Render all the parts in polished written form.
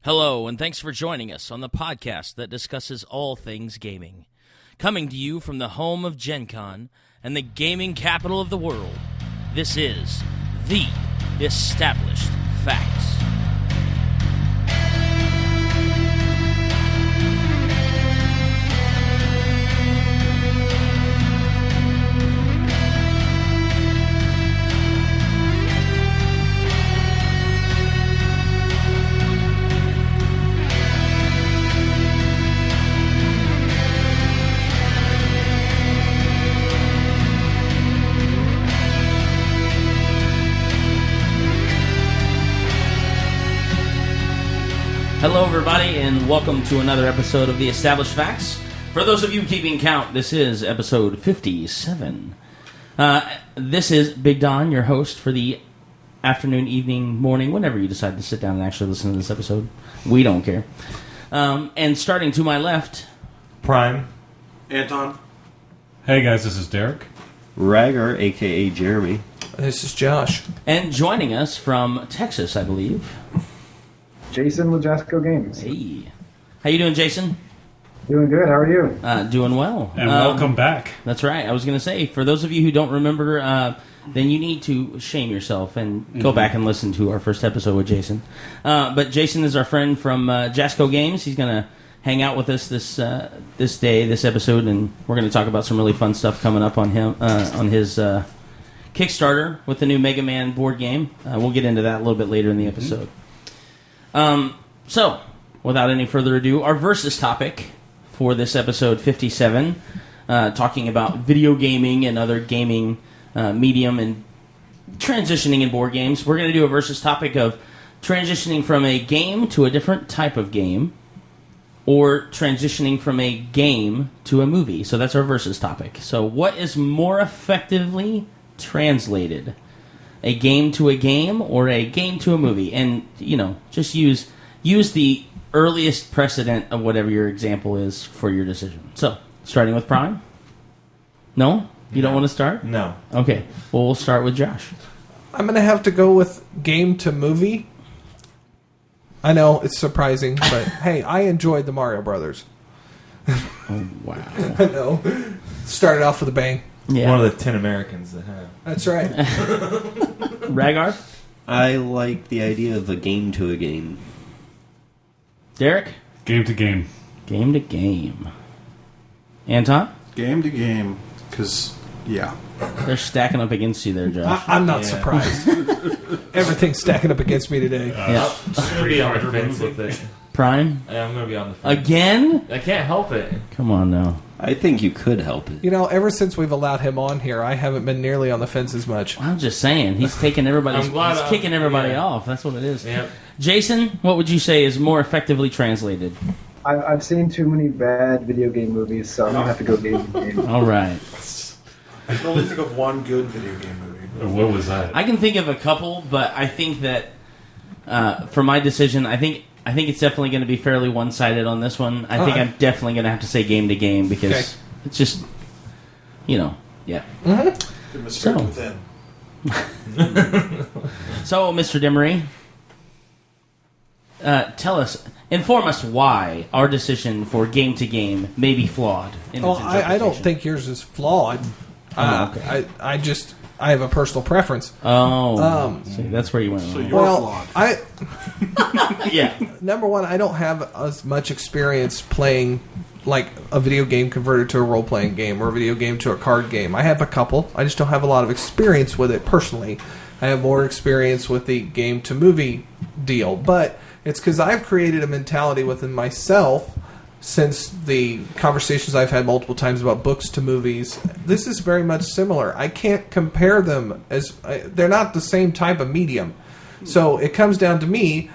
Hello, and thanks for joining us on the podcast that discusses all things gaming. Coming to you from the home of Gen Con and the gaming capital of the world, this is The Established Facts. Hello, everybody, and welcome to another episode of The Established Facts. For those of you keeping count, this is episode 57. This is Big Don, your host for the afternoon, evening, morning, whenever you decide to sit down and actually listen to this episode. We don't care. And starting to my left... Prime. Anton. Hey guys, this is Derek. Ragger, a.k.a. Jeremy. This is Josh. And joining us from Texas, I believe... Jason with Jasco Games. Hey. How you doing, Jason? Doing good. How are you? Doing well. And welcome back. That's right. I was going to say, for those of you who don't remember, then you need to shame yourself and go back and listen to our first episode with Jason. But Jason is our friend from Jasco Games. He's going to hang out with us this episode, and we're going to talk about some really fun stuff coming up on him on his Kickstarter with the new Mega Man board game. We'll get into that a little bit later in the episode. So, without any further ado, our versus topic for this episode 57, talking about video gaming and other gaming medium and transitioning in board games. We're going to do a versus topic of transitioning from a game to a different type of game, or transitioning from a game to a movie. So that's our versus topic. So what is more effectively translated? A game to a game or a game to a movie? And, you know, just use the earliest precedent of whatever your example is for your decision. So, starting with Prime? No? You don't want to start? No. Okay. Well, we'll start with Josh. I'm going to have to go with game to movie. I know, it's surprising, but hey, I enjoyed the Mario Brothers. Oh, wow. I know. Started off with a bang. Yeah. One of the 10 Americans that have. That's right. Ragar? I like the idea of a game to a game. Derek? Game to game. Game to game. Anton? Game to game. Because, yeah. They're stacking up against you there, Josh. I'm not surprised. Everything's stacking up against me today. Yeah. Pretty on the fence with it. Prime? Yeah, I'm going to be on the fence. Again? I can't help it. Come on now. I think you could help it. You know, ever since we've allowed him on here, I haven't been nearly on the fence as much. I'm just saying, he's taking everybody's. He's kicking everybody off. That's what it is. Yep. Jason, what would you say is more effectively translated? I've seen too many bad video game movies, so I'm going to have to go game to game. All right. I can only think of one good video game movie. What was that? I can think of a couple, but I think that for my decision, I think it's definitely going to be fairly one-sided on this one. I think I'm definitely going to have to say game to game because it's just, you know, yeah. Mm-hmm. So, within. So, Mr. Demery, inform us why our decision for game to game may be flawed. In its I don't think yours is flawed. Okay. I have a personal preference. Oh, see, that's where you went. So you're Well, flawed. Yeah. Number one, I don't have as much experience playing like a video game converted to a role-playing game or a video game to a card game. I have a couple. I just don't have a lot of experience with it personally. I have more experience with the game-to-movie deal. But it's because I've created a mentality within myself since the conversations I've had multiple times about books to movies. This is very much similar. I can't compare them as... they're not the same type of medium. So it comes down to me,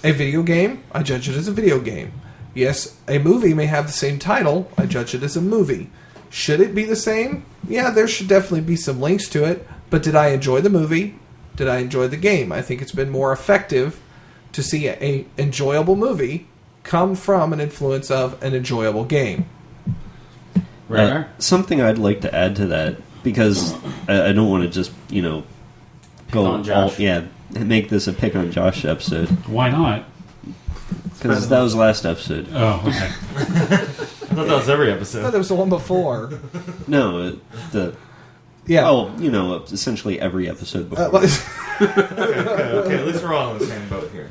a video game, I judge it as a video game. Yes, a movie may have the same title, I judge it as a movie. Should it be the same? Yeah, there should definitely be some links to it, but did I enjoy the movie? Did I enjoy the game? I think it's been more effective to see an enjoyable movie come from an influence of an enjoyable game. Something I'd like to add to that, because I don't want to just, go on Josh. make this a pick on Josh episode. Why not? Because that was last episode. Oh, okay. I thought that was every I thought episode. there was the one before. No, the Yeah. oh, essentially every episode before. Okay, at least we're all in the same boat here.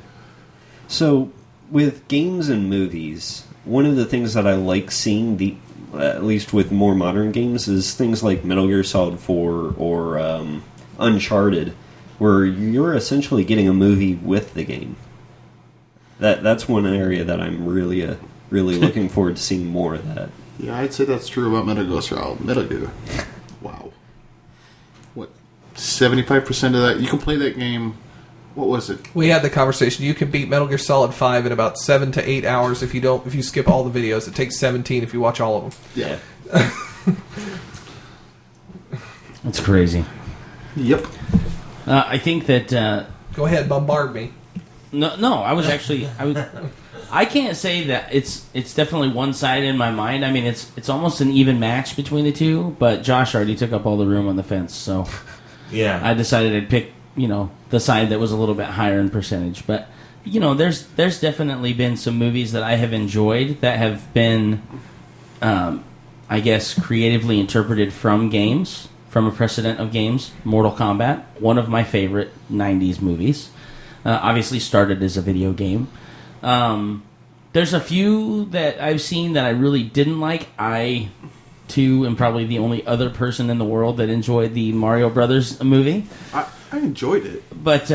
So, with games and movies, one of the things that I like seeing, at least with more modern games, is things like Metal Gear Solid 4 or Uncharted, where you're essentially getting a movie with the game. That's one area that I'm really looking forward to seeing more of that. Yeah, I'd say that's true about Metal Gear Solid. Metal Gear. Wow. What? 75% of that? You can play that game. What was it? We had the conversation. You can beat Metal Gear Solid 5 in about 7 to 8 hours if you skip all the videos. It takes 17 if you watch all of them. Yeah. That's crazy. Yep. I think that Go ahead, bombard me. no. I can't say that it's definitely one side in my mind. I mean, it's almost an even match between the two. But Josh already took up all the room on the fence, so Yeah. I decided I'd pick the side that was a little bit higher in percentage. But there's definitely been some movies that I have enjoyed that have been, I guess, creatively interpreted from games, from a precedent of games. Mortal Kombat, one of my favorite 90s movies. Obviously started as a video game. There's a few that I've seen that I really didn't like. I, too, am probably the only other person in the world that enjoyed the Mario Brothers movie. I enjoyed it. But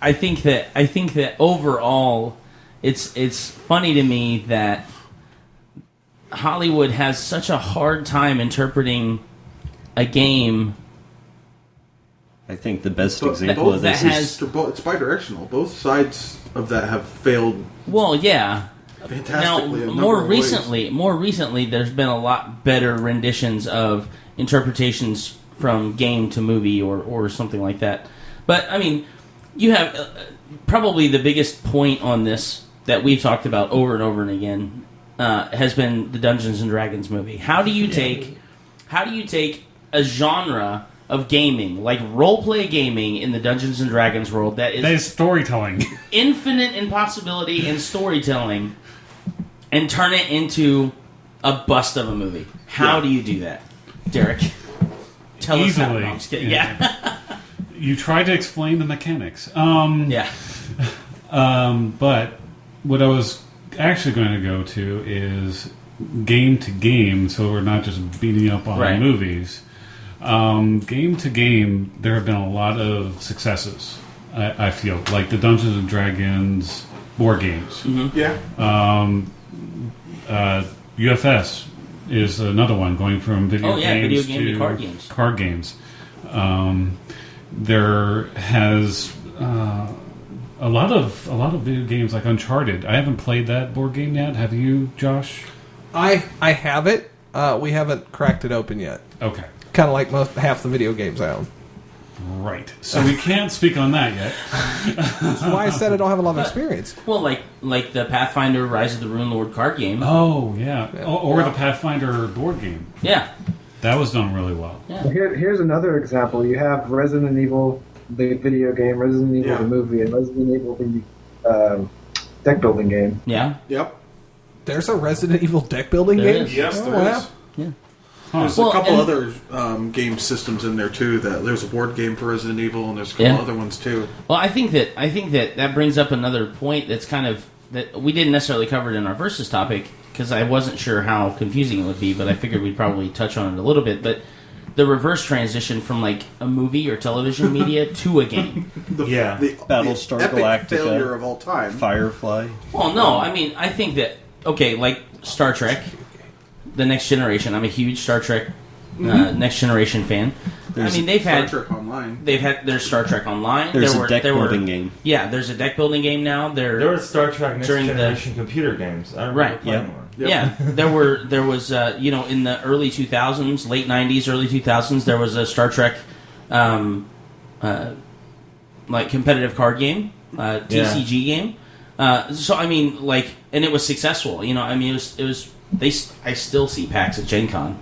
I think that overall, it's funny to me that Hollywood has such a hard time interpreting a game. I think the best But example both of this that is... has- It's bi-directional. Both sides of that have failed Well, yeah. Now, fantastically. in a more number of ways. recently, there's been a lot better renditions of interpretations from game to movie or something like that. But I mean, you have probably the biggest point on this that we've talked about over and over and again has been the Dungeons and Dragons movie. How do you take a genre of gaming, like role-play gaming in the Dungeons and Dragons world that That is is storytelling. infinite in possibility and storytelling, and turn it into a bust of a movie? How do you do that, Derek? Tell us how. Easily. No, I'm just kidding. Yeah. You try to explain the mechanics. Yeah. But what I was actually going to go to is game to game, so we're not just beating up on Right. movies. Game to game, there have been a lot of successes, I feel. Like the Dungeons and Dragons board games. Yeah. UFS is another one, going from video Oh, yeah, games video game to card games. Card games. There has a lot of video games like Uncharted. I haven't played that board game yet. Have you, Josh? I have it. We haven't cracked it open yet. Okay. Kind of like half the video games I own. Right. So we can't speak on that yet. That's why I said I don't have a lot of experience. Well, like the Pathfinder Rise of the Rune Lord card game. Oh, yeah. Or the Pathfinder board game. Yeah. That was done really well. Well, here's another example. You have Resident Evil, the video game, Resident Evil, Yeah. the movie, and Resident Evil, the deck building game. Yeah. Yep. There's a Resident Evil deck building There game? is. Yes, Oh, there wow. is. Yeah. There's Well, a couple and- other game systems in there too. That there's a board game for Resident Evil, and there's a couple Yeah. other ones too. Well, I think that brings up another point that's kind of that we didn't necessarily cover it in our versus topic because I wasn't sure how confusing it would be, but I figured we'd probably touch on it a little bit. But the reverse transition from like a movie or television media to a game. Yeah. The Battlestar epic Galactica. failure of all time. Firefly. Well, no, I mean I think that like Star Trek, The Next Generation. I'm a huge Star Trek Next Generation fan. There's I mean they've Star had Trek Online. there's Star Trek Online. There's a deck building game. Yeah, there's a deck building game now. There was Star Trek Next During the- Generation computer games. I remember Right, playing yeah. one. Yep. Yeah, there was in the early 2000s, late 90s, early 2000s, there was a Star Trek like competitive card game, TCG game. So I mean, like, and it was successful. I mean, it was. I still see PAX at Gen Con.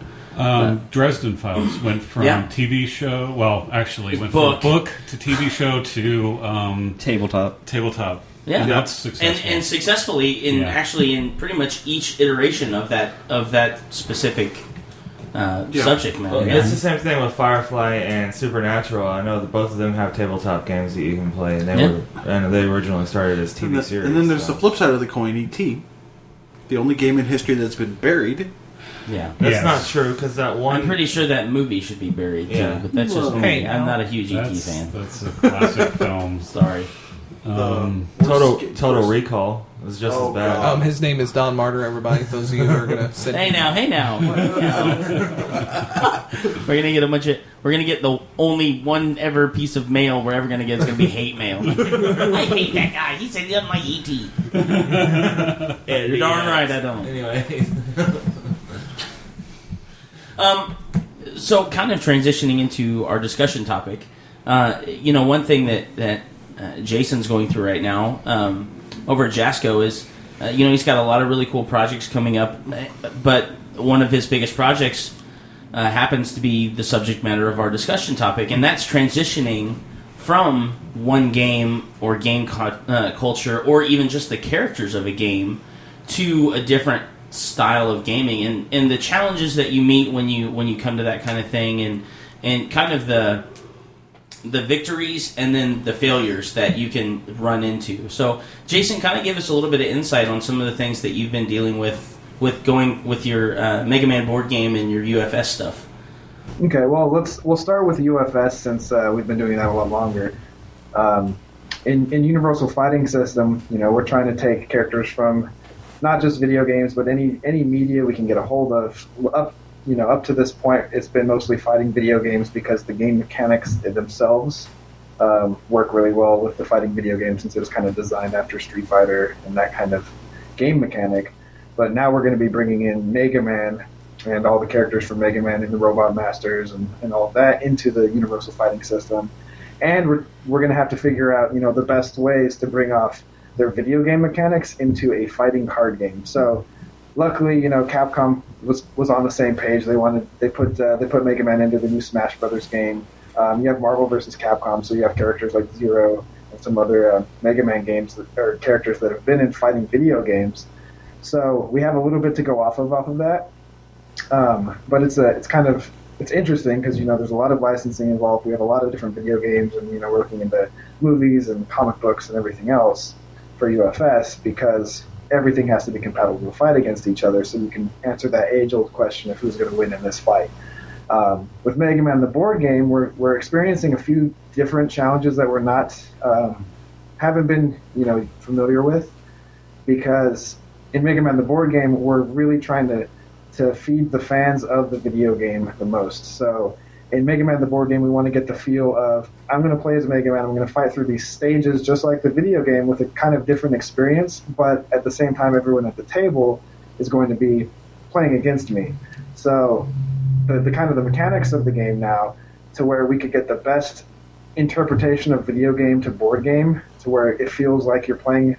Dresden Files went from Yeah. TV show. Well, actually, went Book. from book to TV show to Tabletop. tabletop. Yeah, And that's successful. and successfully in actually in pretty much each iteration of that specific subject matter. Well, Yeah. it's the same thing with Firefly and Supernatural. I know that both of them have tabletop games that you can play, and they originally started as TV series. And then there's the flip side of the coin, E.T., the only game in history that's been buried. Yeah, that's not true because that one. I'm pretty sure that movie should be buried too, Yeah. but that's just me. Hey, I'm not a huge ET That's, fan. that's a classic film. Sorry. Total Recall is just as bad. God. His name is Don Martyr, everybody. Those of you who are going to sit. Hey now. We're gonna get a bunch of. We're gonna get the only one ever piece of mail we're ever gonna get. It's gonna be hate mail. I hate that guy. He said he doesn't like ET. Yeah, you're darn right. I don't. Anyway. So, kind of transitioning into our discussion topic, one thing that Jason's going through right now over at Jasco is, he's got a lot of really cool projects coming up, but one of his biggest projects happens to be the subject matter of our discussion topic, and that's transitioning from one game or game culture, or even just the characters of a game, to a different style of gaming, and the challenges that you meet when you come to that kind of thing, and kind of the victories and then the failures that you can run into. So, Jason, kind of give us a little bit of insight on some of the things that you've been dealing with going with your Mega Man board game and your UFS stuff. Okay, well, we'll start with UFS since we've been doing that a lot longer. In Universal Fighting System, we're trying to take characters from not just video games, but any media we can get a hold of. Up to this point, it's been mostly fighting video games because the game mechanics themselves work really well with the fighting video game, since it was kind of designed after Street Fighter and that kind of game mechanic. But now we're going to be bringing in Mega Man and all the characters from Mega Man and the Robot Masters and all of that into the Universal Fighting System. And we're going to have to figure out, the best ways to bring off their video game mechanics into a fighting card game. So, luckily, Capcom was on the same page. They put Mega Man into the new Smash Brothers game. You have Marvel vs. Capcom, so you have characters like Zero and some other Mega Man games or characters that have been in fighting video games. So we have a little bit to go off of that. But it's interesting because there's a lot of licensing involved. We have a lot of different video games, and we're looking into movies and comic books and everything else for UFS, because everything has to be compatible to fight against each other, so you can answer that age-old question of who's going to win in this fight. With Mega Man the board game, we're experiencing a few different challenges that we're not haven't been familiar with, because in Mega Man the board game, we're really trying to feed the fans of the video game the most. So in Mega Man the board game, we want to get the feel of, I'm going to play as Mega Man, I'm going to fight through these stages just like the video game with a kind of different experience, but at the same time, everyone at the table is going to be playing against me. So the kind of the mechanics of the game now, to where we could get the best interpretation of video game to board game, to where it feels like you're playing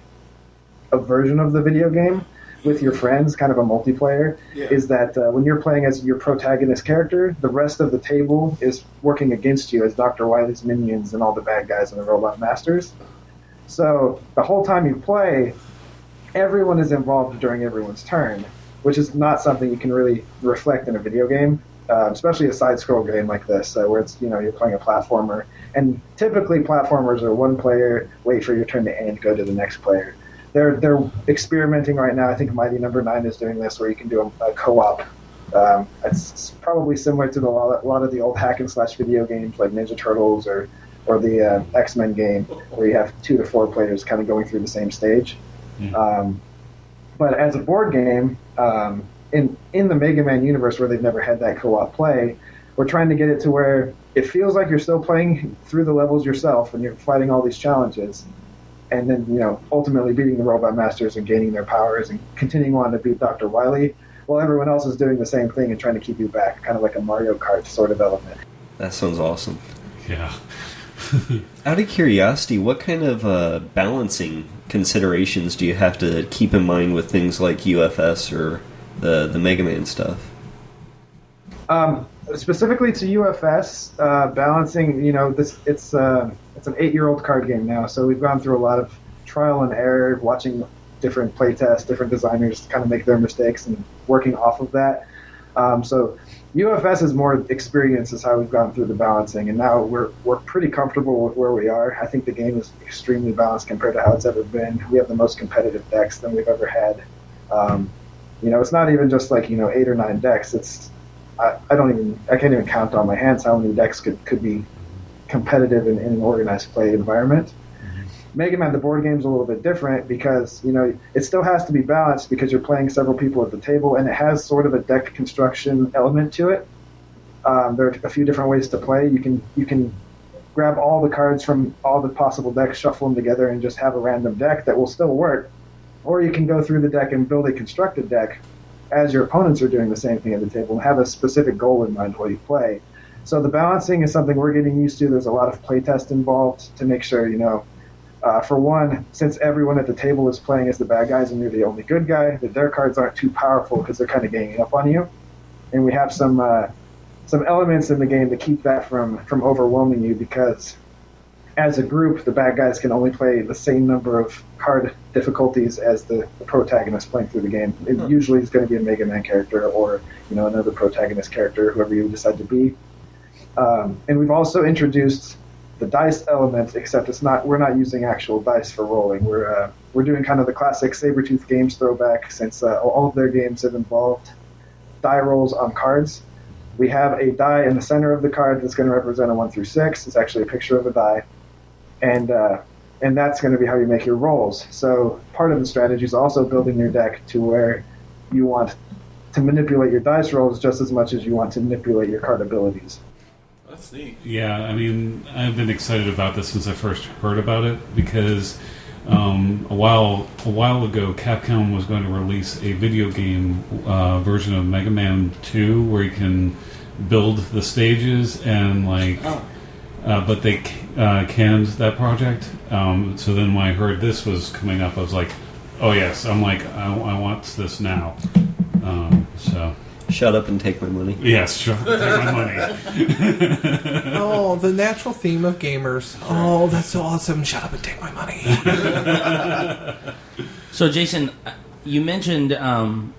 a version of the video game with your friends, kind of a multiplayer, is that when you're playing as your protagonist character, the rest of the table is working against you as Dr. Wily's minions and all the bad guys and the Robot Masters. So the whole time you play, everyone is involved during everyone's turn, which is not something you can really reflect in a video game, especially a side-scroll game like this, where it's you're playing a platformer. And typically platformers are one player, wait for your turn to end, go to the next player. They're experimenting right now. I think Mighty Number 9 is doing this, where you can do a co-op. It's probably similar to a lot of the old hack and slash video games like Ninja Turtles or the X-Men game, where you have 2 to 4 players kind of going through the same stage. But as a board game, in the Mega Man universe, where they've never had that co-op play, we're trying to get it to where it feels like you're still playing through the levels yourself and you're fighting all these challenges. And then, ultimately beating the Robot Masters and gaining their powers and continuing on to beat Dr. Wily, while everyone else is doing the same thing and trying to keep you back, kind of like a Mario Kart sort of element. That sounds awesome. Yeah. Out of curiosity, what kind of balancing considerations do you have to keep in mind with things like UFS or the Mega Man stuff? Specifically to UFS, balancing, it's an 8-year-old card game now, so we've gone through a lot of trial and error, watching different playtests, different designers kind of make their mistakes and working off of that. So UFS is more experience is how we've gone through the balancing, and now we're pretty comfortable with where we are. I think the game is extremely balanced compared to how it's ever been. We have the most competitive decks than we've ever had. It's not even just like 8 or 9 decks. It's I can't even count on my hands how many decks could be competitive in an organized play environment. Mega Man, the board game's a little bit different because, it still has to be balanced because you're playing several people at the table, and it has sort of a deck construction element to it. There are a few different ways to play. You can grab all the cards from all the possible decks, shuffle them together, and just have a random deck that will still work. Or you can go through the deck and build a constructed deck as your opponents are doing the same thing at the table and have a specific goal in mind while you play. So the balancing is something we're getting used to. There's a lot of playtest involved to make sure, for one, since everyone at the table is playing as the bad guys and you're the only good guy, that their cards aren't too powerful because they're kind of ganging up on you. And we have some elements in the game to keep that from overwhelming you, because as a group, the bad guys can only play the same number of card difficulties as the protagonist playing through the game. It usually is going to be a Mega Man character or another protagonist character, whoever you decide to be. And we've also introduced the dice element, except we're not using actual dice for rolling. We're doing kind of the classic Sabretooth Games throwback, since all of their games have involved die rolls on cards. We have a die in the center of the card that's going to represent a 1 through 6. It's actually a picture of a die, and that's going to be how you make your rolls. So part of the strategy is also building your deck to where you want to manipulate your dice rolls just as much as you want to manipulate your card abilities. That's neat. Yeah, I mean, I've been excited about this since I first heard about it, because a while ago, Capcom was going to release a video game version of Mega Man 2 where you can build the stages and but they canned that project. So then when I heard this was coming up, I was like, oh yes, I'm like, I want this now. So. Shut up and take my money. Yes, sure. Take my money. Oh, the natural theme of gamers. Oh, that's so awesome. Shut up and take my money. So, Jason, you mentioned some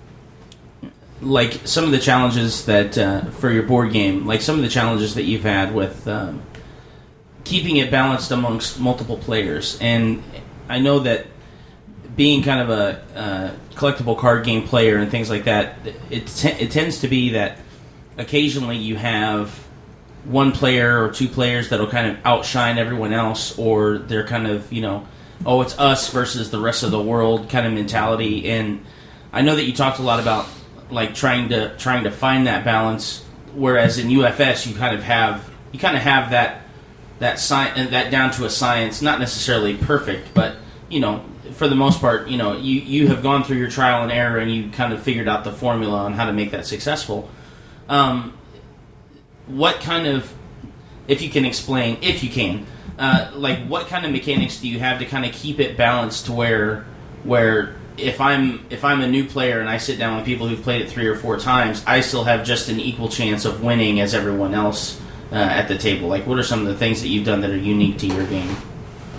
of the challenges that for your board game, like some of the challenges that you've had with keeping it balanced amongst multiple players. And I know that being kind of a collectible card game player and things like that, it tends to be that occasionally you have one player or two players that'll kind of outshine everyone else, or they're kind of, it's us versus the rest of the world kind of mentality. And I know that you talked a lot about like trying to find that balance, whereas in UFS you kind of have that down to a science, not necessarily perfect, but for the most part, you have gone through your trial and error and you kind of figured out the formula on how to make that successful. What kind of, if you can, what kind of mechanics do you have to kind of keep it balanced to where if I'm a new player and I sit down with people who've played it 3 or 4 times, I still have just an equal chance of winning as everyone else at the table? Like, what are some of the things that you've done that are unique to your game?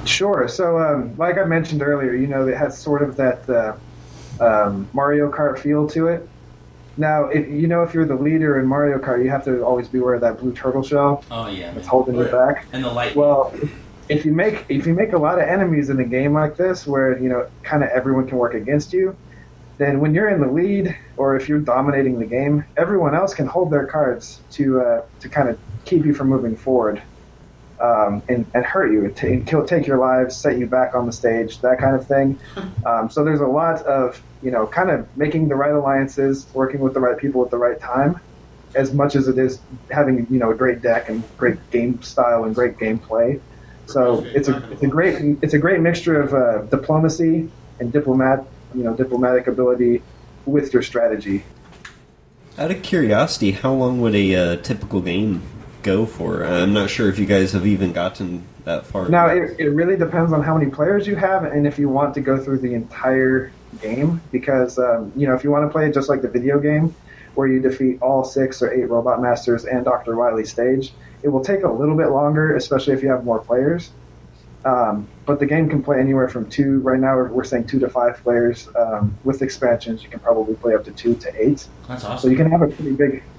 Sure. So, like I mentioned earlier, it has sort of that Mario Kart feel to it. Now, if you're the leader in Mario Kart, you have to always beware of that blue turtle shell. Oh yeah, that's holding you back. And the light. Well, if you make a lot of enemies in a game like this, where kind of everyone can work against you, then when you're in the lead, or if you're dominating the game, everyone else can hold their cards to kind of keep you from moving forward. And hurt you, and take your lives, set you back on the stage, that kind of thing. So there's a lot of, kind of making the right alliances, working with the right people at the right time, as much as it is having, a great deck and great game style and great gameplay. So it's a great mixture of diplomacy and diplomatic ability with your strategy. Out of curiosity, how long would a typical game go for? I'm not sure if you guys have even gotten that far. Now, it really depends on how many players you have and if you want to go through the entire game, because if you want to play it just like the video game where you defeat all 6 or 8 Robot Masters and Dr. Wily's stage, it will take a little bit longer, especially if you have more players. But the game can play anywhere from 2. Right now, we're saying 2 to 5 players. With expansions, you can probably play up to 2 to 8. That's awesome. So you can have a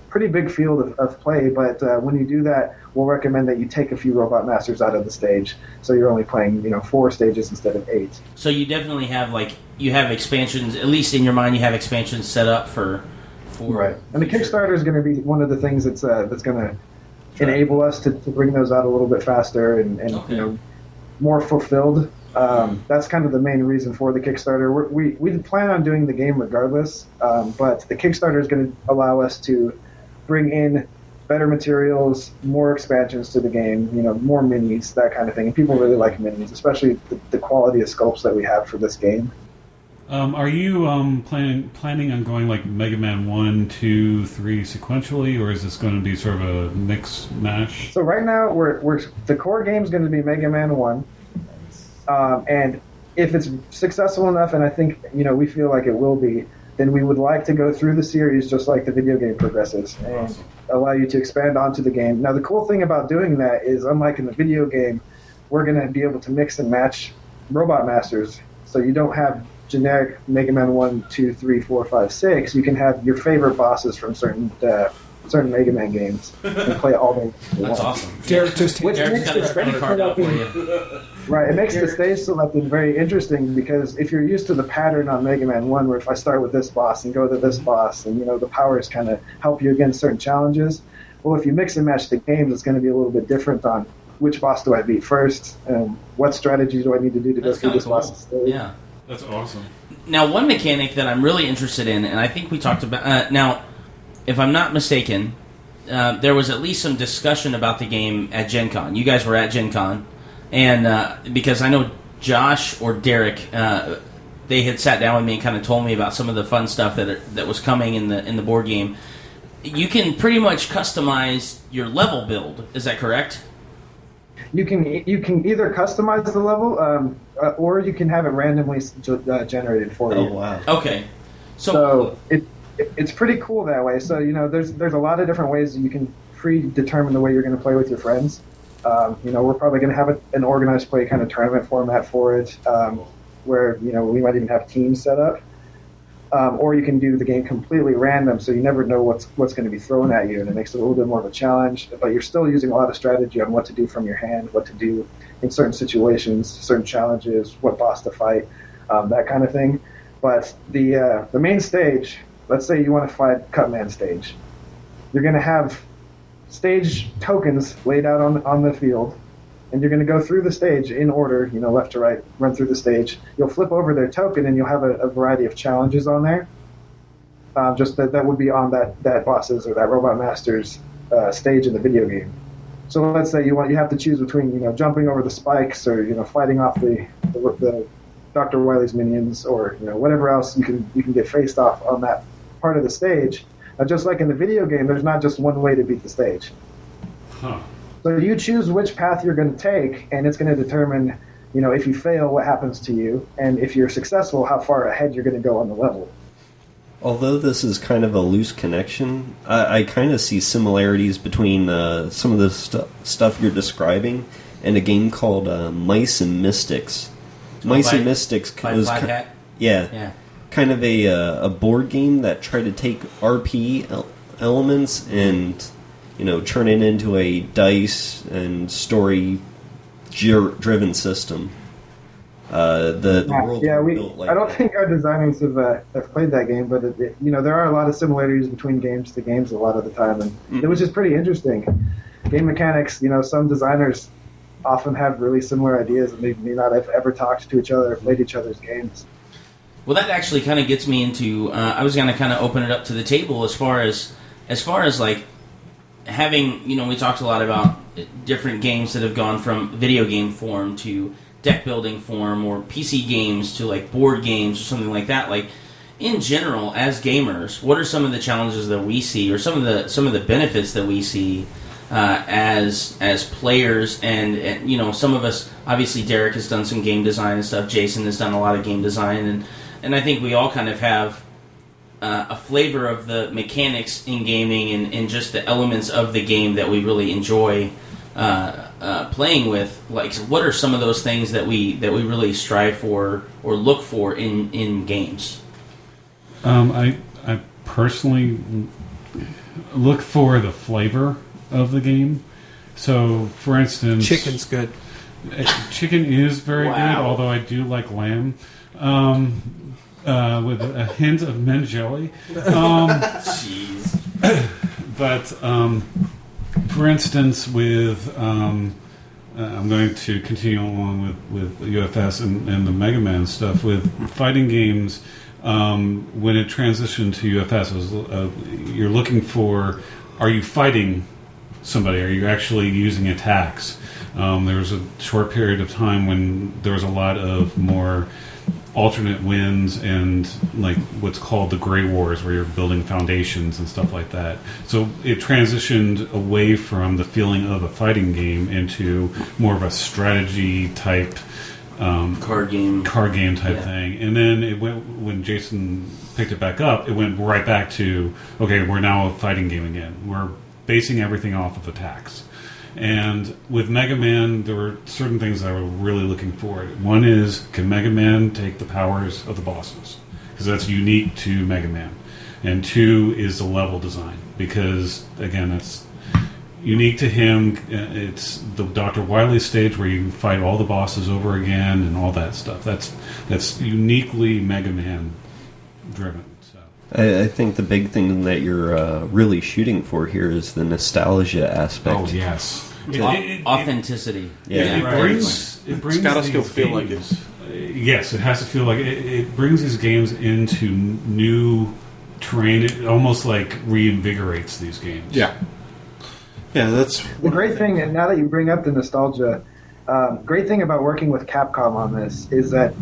pretty big field of play. But when you do that, we'll recommend that you take a few Robot Masters out of the stage, so you're only playing 4 stages instead of 8. So you definitely have you have expansions. At least in your mind, you have expansions set up for right. And the Kickstarter is going to be one of the things that's going to enable us to bring those out a little bit faster and Okay. More fulfilled. That's kind of the main reason for the Kickstarter. We plan on doing the game regardless, but the Kickstarter is going to allow us to bring in better materials, more expansions to the game, more minis, that kind of thing. And people really like minis, especially the quality of sculpts that we have for this game. Are you planning on going like Mega Man 1, 2, 3 sequentially, or is this going to be sort of a mix mash? So right now, the core game is going to be Mega Man 1, and if it's successful enough, and I think we feel like it will be, then we would like to go through the series just like the video game progresses and allow you to expand onto the game. Now, the cool thing about doing that is, unlike in the video game, we're going to be able to mix and match Robot Masters, so you don't have generic Mega Man 1, 2, 3, 4, 5, 6. You can have your favorite bosses from certain Mega Man games and play all the That's awesome. Derek just Which Derek's makes got his the credit stage card out for you. Right, it makes the stage selecting very interesting, because if you're used to the pattern on Mega Man 1 where if I start with this boss and go to this boss and the powers kind of help you against certain challenges, well, if you mix and match the games, it's going to be a little bit different on which boss do I beat first and what strategy do I need to do to go That's through kinda this cool. boss's stage. Yeah. That's awesome. Now, one mechanic that I'm really interested in, and I think we talked about... now, if I'm not mistaken, there was at least some discussion about the game at Gen Con. You guys were at Gen Con, and because I know Josh or Derek, they had sat down with me and kind of told me about some of the fun stuff that was coming in the board game. You can pretty much customize your level build. Is that correct? You can either customize the level, or you can have it randomly generated for you. Oh wow! Okay. So it's pretty cool that way. So there's a lot of different ways that you can predetermine the way you're going to play with your friends. We're probably going to have an organized play kind of tournament format for it, where we might even have teams set up. Or you can do the game completely random, so you never know what's going to be thrown at you, and it makes it a little bit more of a challenge. But you're still using a lot of strategy on what to do from your hand, what to do in certain situations, certain challenges, what boss to fight, that kind of thing. But the main stage, let's say you want to fight Cutman stage, you're going to have stage tokens laid out on the field, and you're going to go through the stage in order, left to right, run through the stage. You'll flip over their token, and you'll have a variety of challenges on there. Just that would be on that boss's or that Robot Master's stage in the video game. So let's say you have to choose between jumping over the spikes or fighting off the Dr. Wily's minions or whatever else you can get faced off on that part of the stage. Now, just like in the video game, there's not just one way to beat the stage. Huh. So you choose which path you're going to take, and it's going to determine, if you fail, what happens to you, and if you're successful, how far ahead you're going to go on the level. Although this is kind of a loose connection, I kind of see similarities between some of the stuff you're describing and a game called Mice and Mystics. Mice and Mystics By was Black Hat? yeah, kind of a board game that tried to take RP elements and turn it into a dice and story-driven system. The world built like I don't that. think our designers have played that game, but there are a lot of similarities between games to games a lot of the time, and it was just pretty interesting. Game mechanics, some designers often have really similar ideas, and they may not have ever talked to each other or played each other's games. Well, that actually kind of gets me into. I was going to kind of open it up to the table as far as like having. We talked a lot about different games that have gone from video game form to deck building form, or PC games to like board games or something like that. Like in general, as gamers, what are some of the challenges that we see, or some of the benefits that we see as players? And some of us, obviously, Derek has done some game design and stuff. Jason has done a lot of game design, and I think we all kind of have a flavor of the mechanics in gaming and just the elements of the game that we really enjoy playing with, like, what are some of those things that we really strive for or look for in games? I personally look for the flavor of the game. So, for instance, Chicken's good. Chicken is very Wow. good, although I do like lamb. With a hint of mint jelly. Jeez. But, for instance, with... I'm going to continue along with UFS and the Mega Man stuff. With fighting games, when it transitioned to UFS, it was, you're looking for, are you fighting somebody? Are you actually using attacks? There was a short period of time when there was a lot of more alternate wins and like what's called the Grey Wars, where you're building foundations and stuff like that. So it transitioned away from the feeling of a fighting game into more of a strategy type Card game type thing. And then it went, when Jason picked it back up, it went right back to, okay, we're now a fighting game again. We're basing everything off of attacks. And with Mega Man, there were certain things that I was really looking for. One is, can Mega Man take the powers of the bosses? Because that's unique to Mega Man. And two is the level design. Because, again, that's unique to him. It's the Dr. Wily stage where you fight all the bosses over again and all that stuff. That's uniquely Mega Man driven. I think the big thing that you're really shooting for here is the nostalgia aspect. Oh, yes. Authenticity. Yeah. It Right. brings It's got to still these feel like games- it. Yes, it has to feel like it brings these games into new terrain. It almost like reinvigorates these games. Yeah, that's The great thing, and now that you bring up the nostalgia, great thing about working with Capcom on this is that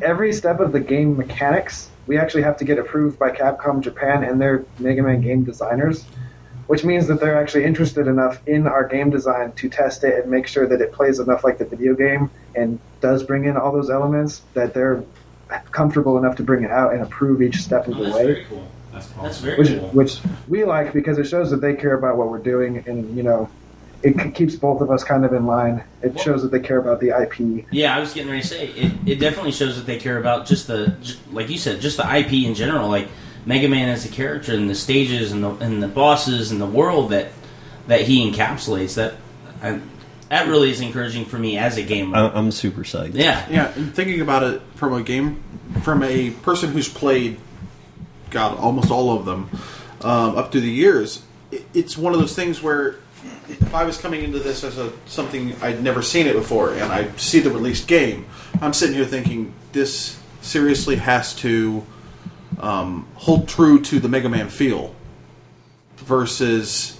every step of the game mechanics, we actually have to get approved by Capcom Japan and their Mega Man game designers, which means that they're actually interested enough in our game design to test it and make sure that it plays enough like the video game and does bring in all those elements, that they're comfortable enough to bring it out and approve each step of the That's way. very cool. That's very cool. Which we like because it shows that they care about what we're doing, and it keeps both of us kind of in line. It shows that they care about the IP. Yeah, I was getting ready to say it definitely shows that they care about like you said, just the IP in general, like Mega Man as a character and the stages and the bosses and the world that he encapsulates. That really is encouraging for me as a gamer. I'm super psyched. Yeah. Yeah, and thinking about it from a person who's played, God, almost all of them up through the years, it's one of those things where if I was coming into this as something I'd never seen it before, and I see the released game, I'm sitting here thinking this seriously has to hold true to the Mega Man feel. Versus,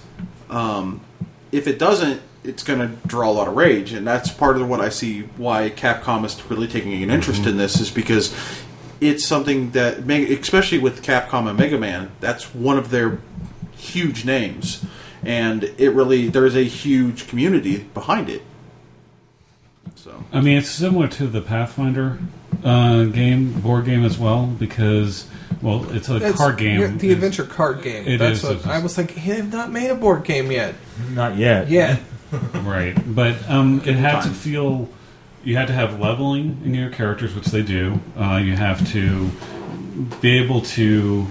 if it doesn't, it's going to draw a lot of rage, and that's part of what I see why Capcom is really taking an interest in this, is because it's something that, especially with Capcom and Mega Man, that's one of their huge names. And there is a huge community behind it. So, I mean, it's similar to the Pathfinder board game as well, because, well, it's a card game. The adventure card game. It That's is. what I was thinking. They have not made a board game yet. Not yet. Yeah. Right, but it had to feel. You had to have leveling in your characters, which they do. You have to be able to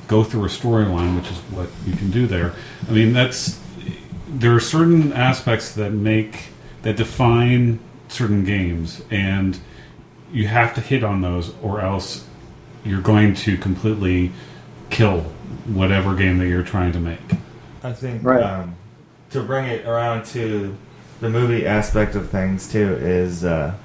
go through a storyline, which is what you can do there. I mean, there are certain aspects that define certain games, and you have to hit on those, or else you're going to completely kill whatever game that you're trying to make. I think Right. To bring it around to the movie aspect of things too is as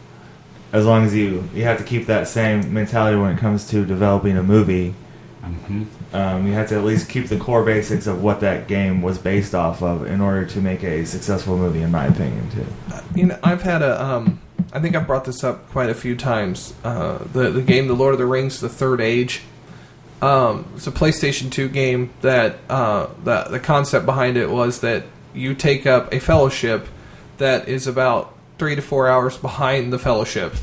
long as you have to keep that same mentality when it comes to developing a movie. Mm-hmm. You have to at least keep the core basics of what that game was based off of in order to make a successful movie, in my opinion, too. I've had I think I've brought this up quite a few times. The game, The Lord of the Rings: The Third Age. It's a PlayStation 2 game that the concept behind it was that you take up a fellowship that is about 3 to 4 hours behind the Fellowship,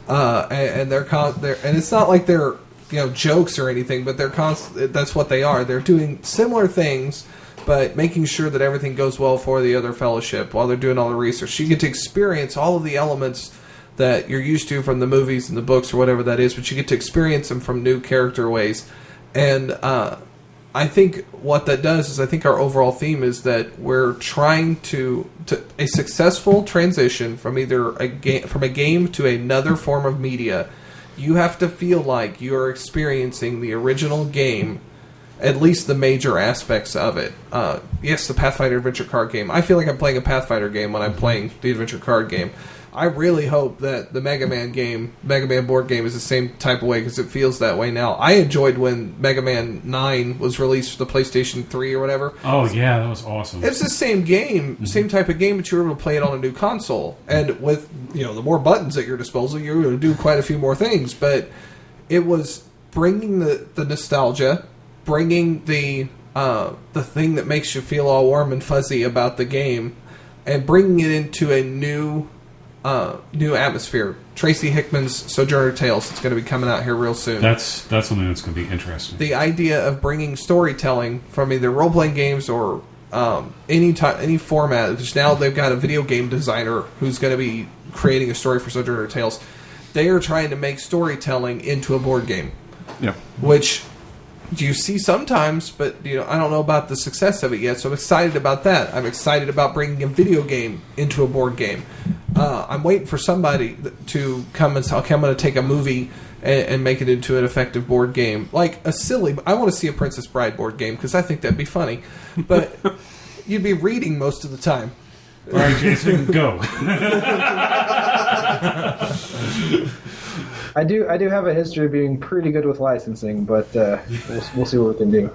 and they're and it's not like they're jokes or anything, but that's what they are. They're doing similar things but making sure that everything goes well for the other fellowship while they're doing all the research. You get to experience all of the elements that you're used to from the movies and the books or whatever that is, but you get to experience them from new character ways. And I think what that does is I think our overall theme is that we're trying to a successful transition from either a game to another form of media. You have to feel like you are experiencing the original game, at least the major aspects of it. Yes, the Pathfinder adventure card game. I feel like I'm playing a Pathfinder game when I'm playing the adventure card game. I really hope that the Mega Man board game is the same type of way, because it feels that way now. I enjoyed when Mega Man 9 was released for the PlayStation 3 or whatever. Oh, yeah, that was awesome. It's the same game, same type of game, but you were able to play it on a new console. And with, the more buttons at your disposal, you're able to do quite a few more things. But it was bringing the nostalgia, bringing the thing that makes you feel all warm and fuzzy about the game, and bringing it into a new atmosphere. Tracy Hickman's Sojourner Tales. It's going to be coming out here real soon. That's something that's going to be interesting. The idea of bringing storytelling from either role-playing games or any format, because now they've got a video game designer who's going to be creating a story for Sojourner Tales. They are trying to make storytelling into a board game. Yep. Which you see sometimes, but I don't know about the success of it yet, so I'm excited about that. I'm excited about bringing a video game into a board game. I'm waiting for somebody to come and say, okay, I'm going to take a movie and make it into an effective board game. Like I want to see a Princess Bride board game, because I think that'd be funny. But you'd be reading most of the time. All right, Jason, go. I do have a history of being pretty good with licensing, but we'll see what we can do.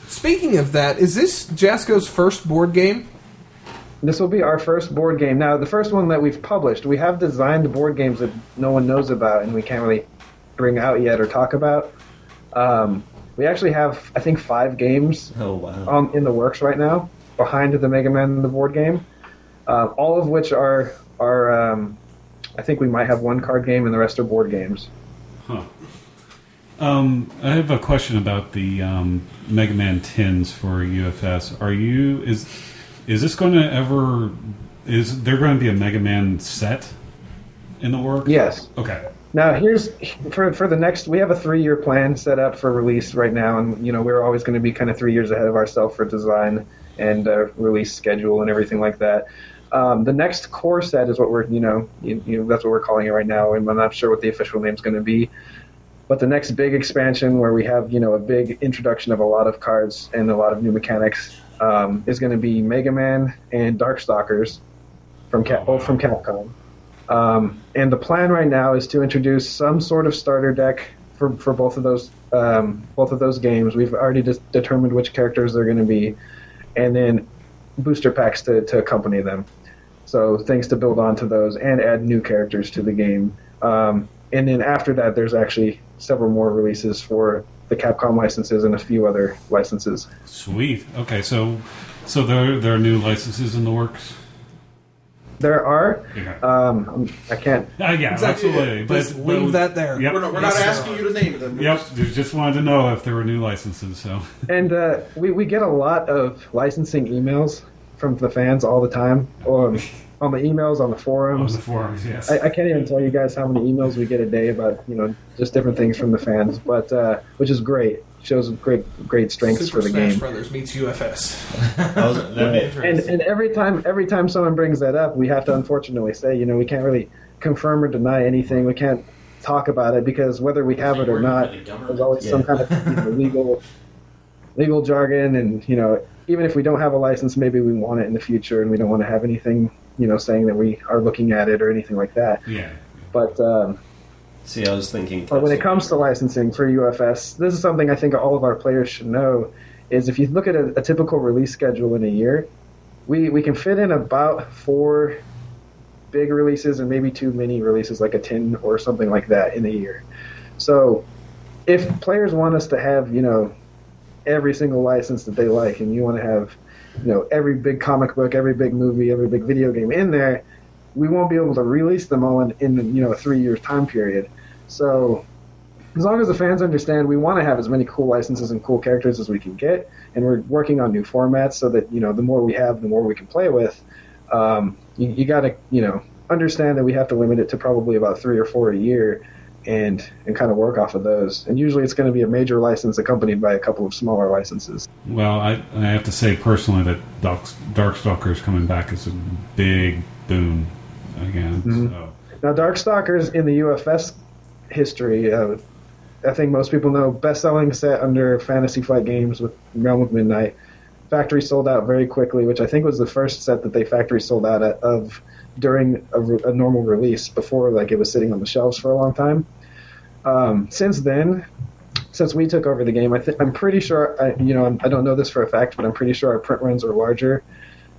Speaking of that, is this Jasco's first board game? This will be our first board game. Now, the first one that we've published, we have designed board games that no one knows about and we can't really bring out yet or talk about. We actually have, I think, 5 games in the works right now behind the Mega Man and the board game, all of which are I think we might have 1 card game and the rest are board games. Huh. I have a question about the Mega Man tins for UFS. Is this going to ever... Is there going to be a Mega Man set in the works? Yes. Okay. Now, here's... For the next... We have a 3-year plan set up for release right now, and, we're always going to be kind of 3 years ahead of ourselves for design and release schedule and everything like that. The next core set is what we're, that's what we're calling it right now, and I'm not sure what the official name's going to be. But the next big expansion, where we have, a big introduction of a lot of cards and a lot of new mechanics, is going to be Mega Man and Darkstalkers both from Capcom. And the plan right now is to introduce some sort of starter deck for both of those games. We've already determined which characters they're going to be, and then booster packs to accompany them. So things to build onto those and add new characters to the game. And then after that, there's actually several more releases for the Capcom licenses and a few other licenses. Sweet. Okay, so there are new licenses in the works? There are. Okay. I can't... Yeah, absolutely. Just leave that there. Yep. We're not asking you to name them. Yep, just wanted to know if there were new licenses. So. And we get a lot of licensing emails from the fans all the time, or on the emails, on the forums. On the forums, yes. I can't even tell you guys how many emails we get a day about, just different things from the fans, but which is great. Shows great strengths Super for the Smash game. Brothers meets UFS. And every time someone brings that up, we have to unfortunately say, we can't really confirm or deny anything. We can't talk about it, because whether we have it or not, there's always some kind of legal jargon, and even if we don't have a license, maybe we want it in the future, and we don't want to have anything saying that we are looking at it or anything like that. Yeah. But see, I was thinking. But when it comes to licensing for UFS, this is something I think all of our players should know. Is if you look at a typical release schedule in a year, we can fit in about 4 big releases and maybe 2 mini releases, like a 10 or something like that in a year. So if players want us to have every single license that they like, and you want to have every big comic book, every big movie, every big video game in there, we won't be able to release them all in a 3 year time period. So as long as the fans understand, we want to have as many cool licenses and cool characters as we can get, and we're working on new formats so that the more we have, the more we can play with. You got to understand that we have to limit it to probably about 3 or 4 a year, and kind of work off of those. And usually, it's going to be a major license accompanied by a couple of smaller licenses. Well, I have to say personally that Darkstalkers coming back is a big boon again. Mm-hmm. So. Now, Darkstalkers in the UFS history, I think most people know, best-selling set under Fantasy Flight Games with Realm of Midnight. Factory sold out very quickly, which I think was the first set that they factory sold out of during a normal release, before it was sitting on the shelves for a long time. Since then, since we took over the game, I'm pretty sure, I don't know this for a fact, but I'm pretty sure our print runs are larger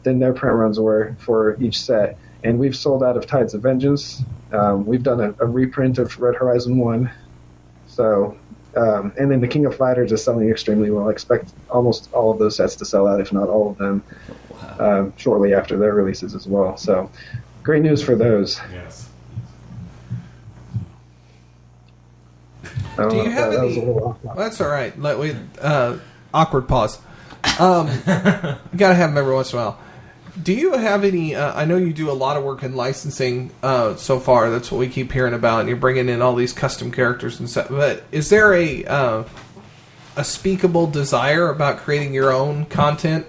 than their print runs were for each set. And we've sold out of Tides of Vengeance. We've done a reprint of Red Horizon 1. So, and then the King of Fighters is selling extremely well. I expect almost all of those sets to sell out, if not all of them, shortly after their releases as well. So, great news for those. Yes. Do you have any? That's all right. Awkward pause. You gotta have them every once in a while. Do you have any? I know you do a lot of work in licensing so far. That's what we keep hearing about, and you're bringing in all these custom characters and stuff. But is there a speakable desire about creating your own content?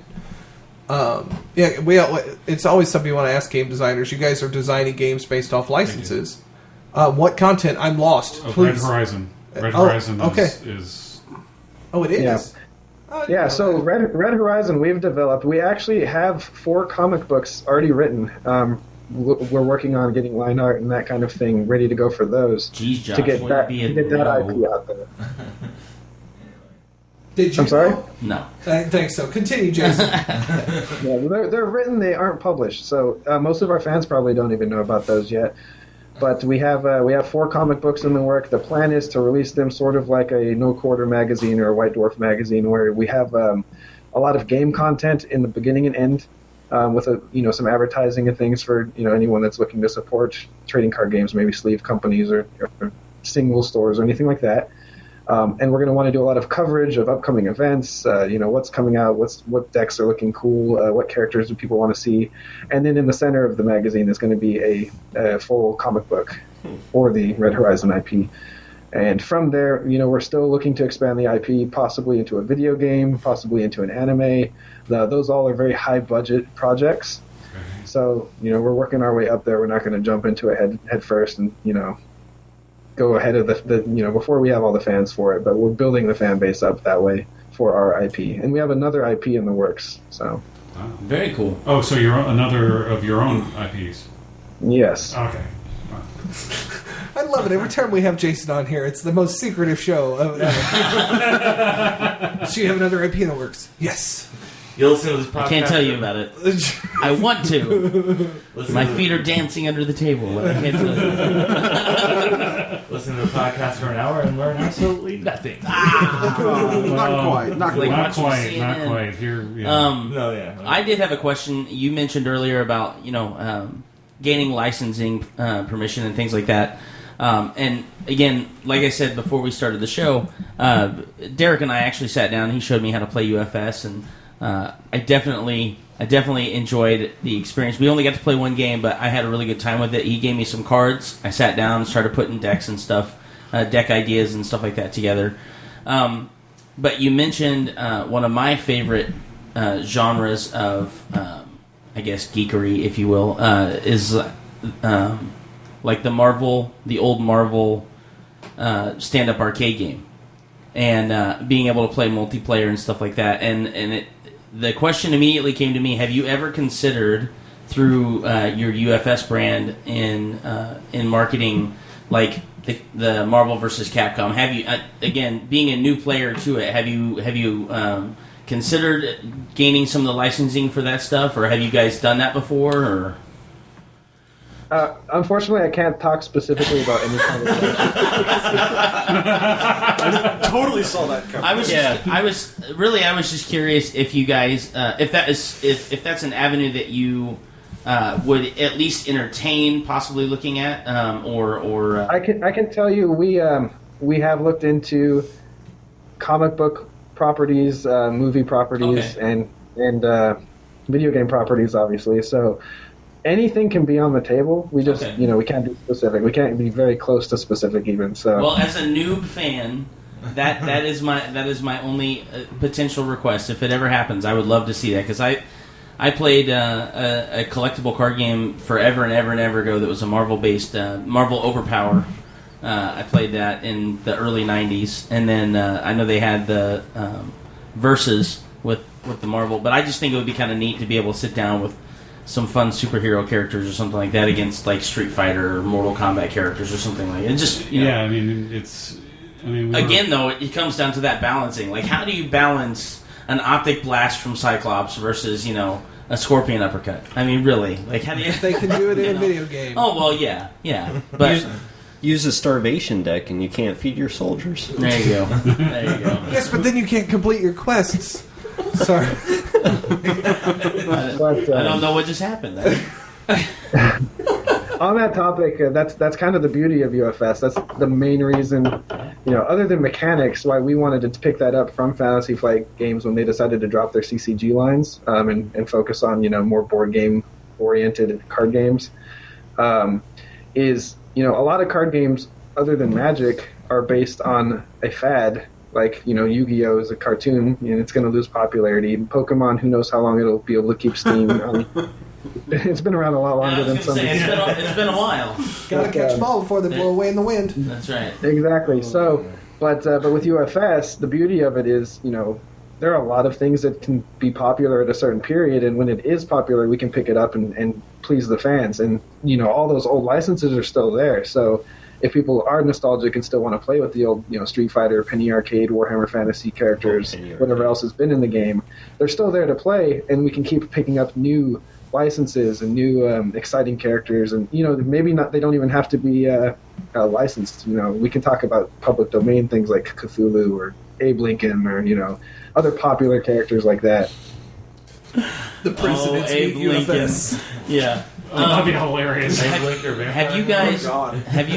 It's always something you want to ask game designers. You guys are designing games based off licenses. What content? I'm lost. Please. Red Horizon. Red Horizon okay. is. Oh, it is. Yeah. Yeah, so Red Horizon we've developed. We actually have 4 comic books already written. We're working on getting line art and that kind of thing ready to go for those. Jeez, Josh, to get that IP out there. Did you? I'm sorry? No. I think so. Continue, Jason. Yeah, they're written. They aren't published. So most of our fans probably don't even know about those yet. But we have 4 comic books in the work. The plan is to release them sort of like a No Quarter magazine or a White Dwarf magazine, where we have a lot of game content in the beginning and end, with some advertising and things for anyone that's looking to support trading card games, maybe sleeve companies or single stores or anything like that. And we're going to want to do a lot of coverage of upcoming events, what's coming out, what decks are looking cool, what characters do people want to see. And then in the center of the magazine is going to be a full comic book for the Red Horizon IP. And from there, we're still looking to expand the IP, possibly into a video game, possibly into an anime. Those all are very high-budget projects. So, we're working our way up there. We're not going to jump into it head first and, go ahead of the before we have all the fans for it, but we're building the fan base up that way for our IP, and we have another IP in the works. So, Wow. Very cool. Oh, so you're another of your own IPs? yes. Okay. I love it. Every time we have Jason on here, it's the most secretive show. So you have another IP in the works? Yes. You listen to this podcast. I can't tell you about it. I want to. Listen My to feet are dancing under the table. But I can't tell you. Listen to the podcast for an hour and learn absolutely nothing. Not quite. Not Like quite. Not watching quite. Not CNN. quite. Here. Yeah. No, yeah. I did have a question. You mentioned earlier about gaining licensing permission and things like that. And again, like I said before we started the show, Derek and I actually sat down. He showed me how to play UFS, and I definitely enjoyed the experience. We only got to play one game, but I had a really good time with it. He gave me some cards. I sat down and started putting decks and stuff, deck ideas and stuff like that together. But you mentioned one of my favorite genres of, I guess, geekery, if you will, is like the old Marvel stand-up arcade game, and being able to play multiplayer and stuff like that. And the question immediately came to me: have you ever considered, through your UFS brand in marketing, like the Marvel versus Capcom? Have you, again, being a new player to it, have you considered gaining some of the licensing for that stuff, or have you guys done that before? Or Unfortunately, I can't talk specifically about any kind of I totally saw that coming. I was just curious if you guys, if that's an avenue that you would at least entertain possibly looking at, or I can tell you we we have looked into comic book properties, movie properties, and video game properties, obviously. So anything can be on the table. We just, we can't be specific. We can't be very close to specific even. So, well, as a noob fan, that is my only potential request. If it ever happens, I would love to see that, because I played a collectible card game forever and ever and ever ago that was a Marvel-based Marvel Overpower. I played that in the early 90s, and then I know they had the Versus with the Marvel, but I just think it would be kind of neat to be able to sit down with some fun superhero characters or something like that against like Street Fighter or Mortal Kombat characters or something like that. It just, yeah, I mean, it's... again, though, it comes down to that balancing. Like, how do you balance an optic blast from Cyclops versus, a scorpion uppercut? I mean, really. Like, how do you... If they can do it in a video game. Oh, well, yeah. But... Use a starvation deck and you can't feed your soldiers. There you go. There you go. Yes, but then you can't complete your quests. Sorry. But, I don't know what just happened there. on that topic, that's kind of the beauty of UFS. That's the main reason, other than mechanics, why we wanted to pick that up from Fantasy Flight Games when they decided to drop their CCG lines and focus on, more board game oriented card games. Is a lot of card games other than Magic are based on a fad. Like, Yu-Gi-Oh! Is a cartoon, and it's going to lose popularity. Pokemon, who knows how long it'll be able to keep steam. It's been around a lot longer than some. It's been a while. Gotta catch the ball before they blow away in the wind. That's right. Exactly. So, but with UFS, the beauty of it is, there are a lot of things that can be popular at a certain period, and when it is popular, we can pick it up and please the fans. And, all those old licenses are still there. So if people are nostalgic and still want to play with the old, Street Fighter, Penny Arcade, Warhammer Fantasy characters, whatever else has been in the game, they're still there to play, and we can keep picking up new licenses and new exciting characters. And, maybe not, they don't even have to be licensed. We can talk about public domain things like Cthulhu or Abe Lincoln or, other popular characters like that. The president's Abe Lincoln. Yeah. That'd be hilarious. Have you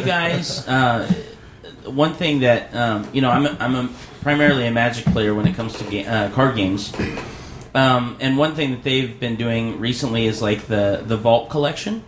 guys? One thing that I'm primarily a Magic player when it comes to card games, and one thing that they've been doing recently is like the Vault collection.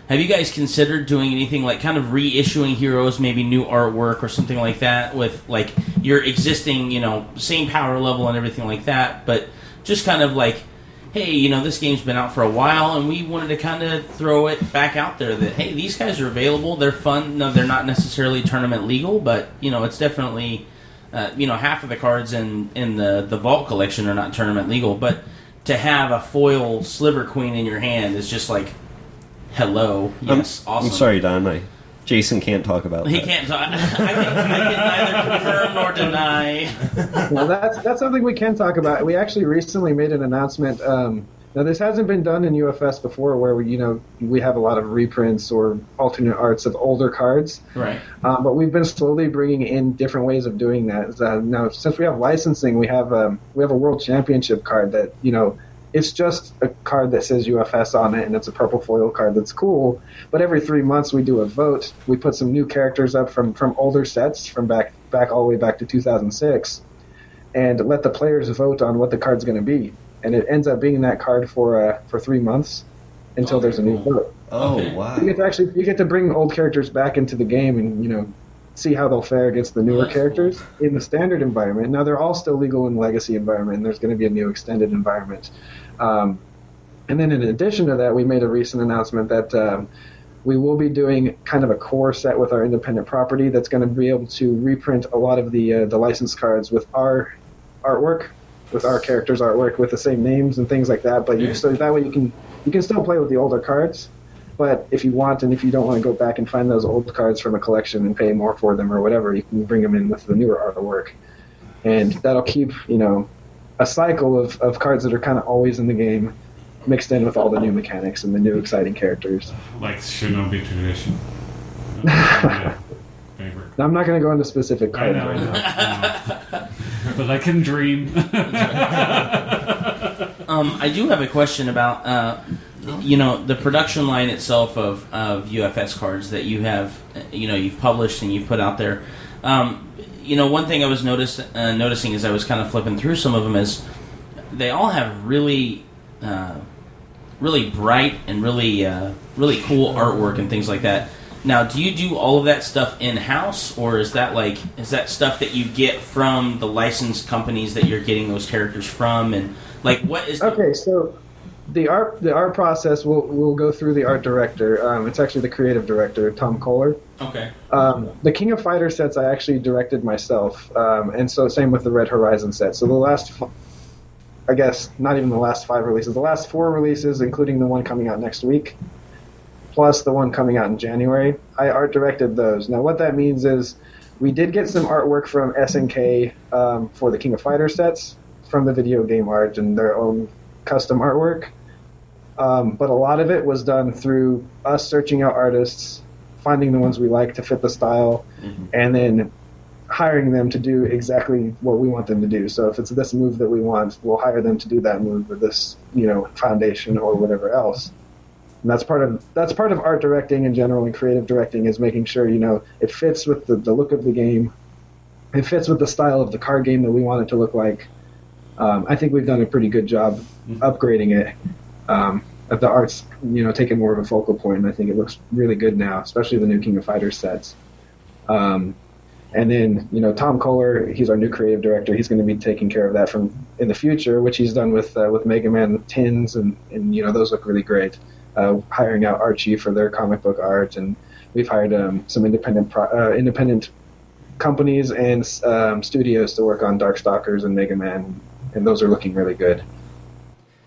Have you guys considered doing anything like kind of reissuing heroes, maybe new artwork or something like that with like your existing, same power level and everything like that, but just kind of like, hey, this game's been out for a while and we wanted to kind of throw it back out there that, hey, these guys are available, they're fun. No, they're not necessarily tournament legal, but, it's definitely, half of the cards in the Vault collection are not tournament legal, but to have a foil Sliver Queen in your hand is just like, hello. Yes, awesome. I'm sorry, Don. Jason can't talk about that. He can't talk. I can neither confirm nor deny. Well, that's something we can talk about. We actually recently made an announcement. Now, this hasn't been done in UFS before, where we have a lot of reprints or alternate arts of older cards. Right. But we've been slowly bringing in different ways of doing that. Now, since we have licensing, we have a World Championship card that it's just a card that says UFS on it, and it's a purple foil card that's cool. But every 3 months we do a vote. We put some new characters up from older sets from back all the way back to 2006, and let the players vote on what the card's going to be. And it ends up being that card for 3 months until there's a new vote. Oh, Okay. wow. You get to bring old characters back into the game and see how they'll fare against the newer That's characters in the standard environment. Now, they're all still legal in legacy environment, and there's going to be a new extended environment. And then in addition to that, we made a recent announcement that we will be doing kind of a core set with our independent property that's going to be able to reprint a lot of the licensed cards with our artwork, with our characters' artwork, with the same names and things like that. But so that way you can still play with the older cards. But if you want, and if you don't want to go back and find those old cards from a collection and pay more for them or whatever, you can bring them in with the newer artwork. And that'll keep, a cycle of cards that are kind of always in the game mixed in with all the new mechanics and the new exciting characters. Like Shinobi tradition. Favorite. Now, I'm not going to go into specific I cards know, right now. I know. But I can dream. I do have a question about the production line itself of UFS cards that you have you've published and you've put out there. One thing I was noticing as I was kind of flipping through some of them is they all have really bright and really cool artwork and things like that. Now, do you do all of that stuff in-house, or is that stuff that you get from the licensed companies that you're getting those characters from? And what is? Okay, so the art process will go through the art director. It's actually the creative director, Tom Kohler. Okay. The King of Fighter sets I actually directed myself, and so same with the Red Horizon set. So the last, I guess, not even the last 5 releases, the last 4 releases, including the one coming out next week, plus the one coming out in January, I art directed those. Now, what that means is we did get some artwork from SNK for the King of Fighter sets from the video game art and their own custom artwork. But a lot of it was done through us searching out artists, finding the ones we like to fit the style, and then hiring them to do exactly what we want them to do. So if it's this move that we want, we'll hire them to do that move or this, foundation or whatever else. And that's part of art directing in general and creative directing, is making sure it fits with the look of the game, it fits with the style of the card game that we want it to look like. I think we've done a pretty good job upgrading it. The art's taken more of a focal point, and I think it looks really good now, especially the new King of Fighters sets. And then Tom Kohler, he's our new creative director. He's going to be taking care of that in the future, which he's done with Mega Man tins, and those look really great. Hiring out Archie for their comic book art, and we've hired some independent companies and studios to work on Darkstalkers and Mega Man, and those are looking really good.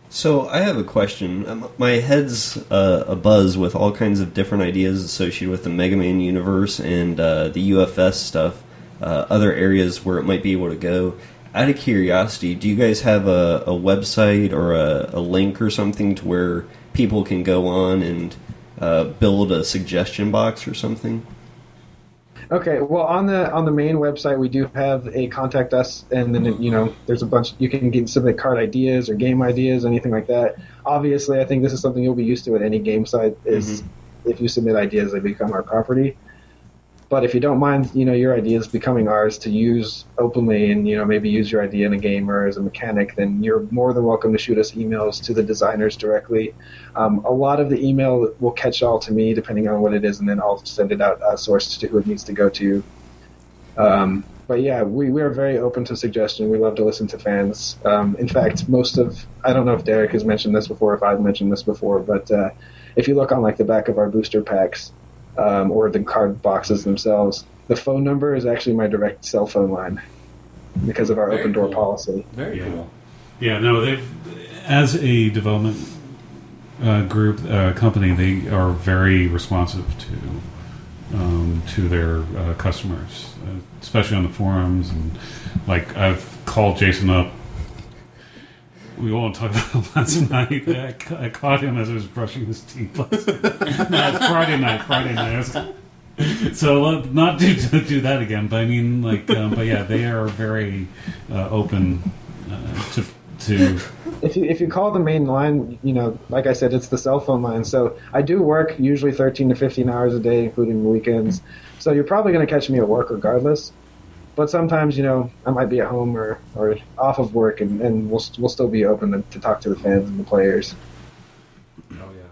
So I have a question. My head's abuzz with all kinds of different ideas associated with the Mega Man universe and the UFS stuff, other areas where it might be able to go. Out of curiosity, do you guys have a website or a link or something to where people can go on and build a suggestion box or something? Okay, well, on the main website we do have a contact us, and then there's a bunch. You can submit card ideas or game ideas, anything like that. Obviously, I think this is something you'll be used to at any game site. Is if you submit ideas, they become our property. But if you don't mind, your ideas becoming ours to use openly, and maybe use your idea in a game or as a mechanic, then you're more than welcome to shoot us emails to the designers directly. A lot of the email will catch all to me, depending on what it is, and then I'll send it out sourced to who it needs to go to. But yeah, we are very open to suggestion. We love to listen to fans. In fact, I don't know if Derek has mentioned this before, if I've mentioned this before, but if you look on the back of our booster packs, or the card boxes themselves, the phone number is actually my direct cell phone line because of our Very open door cool. policy. Very cool. Yeah, no, they've, as a development group, company, they are very responsive to their customers, especially on the forums. And I've called Jason up. We won't talk about last night. I caught him as I was brushing his teeth last night. No, it's Friday night. So not do that again. But I mean, but yeah, they are very open to. If you call the main line, like I said, it's the cell phone line. So I do work usually 13 to 15 hours a day, including weekends. So you're probably going to catch me at work regardless. But sometimes, I might be at home or off of work, and we'll still be open to talk to the fans and the players. Oh yeah.